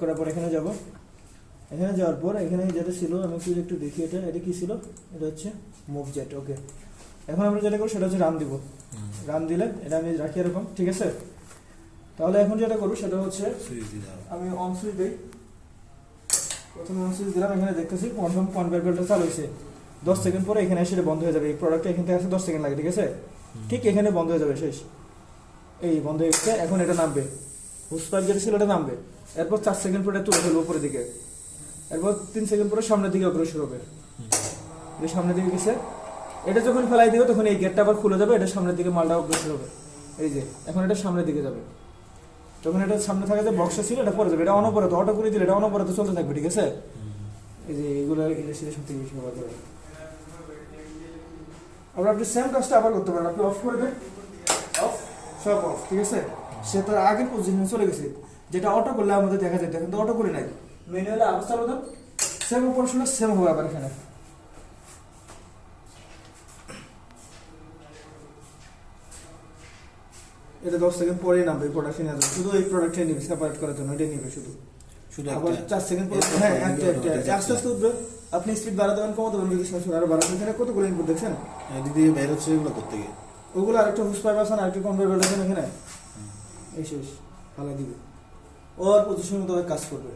করার পর এখানে যাব। এখানে যাওয়ার পর এখানে যেটা ছিল আমি একটু দেখি, এটা কি ছিল, এটা হচ্ছে মুভ জেট। ওকে, এখন আমরা যেটা করব সেটা হচ্ছে রান দিব। রান দিলে এটা আমি রাখি এরকম, ঠিক আছে। তাহলে এখন যেটা করব সেটা হচ্ছে আমি অন সুইচ দিই। প্রথমে অন সুইচ দিলাম, এখানে দেখতেছি কনভার্টারটা চালু হয়েছে। 10 সেকেন্ড পরে এখানে এসে বন্ধ হয়ে যাবে। এই প্রোডাক্টটা এখান থেকে আসতে 10 সেকেন্ড লাগে, ঠিক আছে। ঠিক এখানে বন্ধ হয়ে যাবে, শেষ। এই বন্ধ হয়ে গেছে। এখন এটা নামবে, হুস পাইপ যেটা ছিল এটা নামবে। এরপর 4 সেকেন্ড পরে তুলে ফেলবো উপরের দিকে। এরপর 3 সেকেন্ড পরে সামনের দিকে অগ্রসর হবে। এই সামনের দিকে গেছে, এটা যখন ফেলাই দিবে তখন এই গেটটা আবার খুলে যাবে, এটা সামনের দিকে মালটা অগ্রসর হবে। এই যে এখন এটা সামনের দিকে যাবে। যখন এটা সামনে থাকে যে বক্সটা ছিল এটা পরে যাবে, এটা অনবরত অটো করে দিলে এটা অনবরত চলতে থাকবে, ঠিক আছে। এই যে এগুলো ইলেকট্রিসিটি সবথেকে বেশি ব্যবহার করে। আবার আপনি সেম কাজটা আবার করতে পারেন। আপনি অফ করে দেন, অফ, সব অফ, ঠিক আছে। সে তার আগের পজিশনে চলে গেছে, যেটা অটো করলে আমাদের দেখা যায়, কিন্তু অটো করে নাই। ম্যানুয়ালি আবার চালু দেন, সেম অপারেশনটা সেম হবে আবার এখানে। এটা 10 সেকেন্ড পরেই নামবে প্রোডাক্টে নিয়ে যাবে, শুধু এই প্রোডাক্টটাই নিবে সেপারেট করার জন্য, এটাই নিবে শুধু। আবার 4 সেকেন্ড পরে হ্যাঁ আস্তে আস্তে উঠবে। আপনি স্পিড বাড়াতে দেবেন, কমাতে দেবেন, যদি সমস্যা আরো বাড়াতে। এখানে কতগুলো ইনপুট দেখছেন, দিদি বের হচ্ছে এগুলো করতে গিয়ে ওগুলো আরেকটা হুস পাইপ আছে না, আরেকটা কনভার্টার আছে এখানে, এই শেষ, ফালা দিবে। ওর পজিশন মতো কাজ করবে।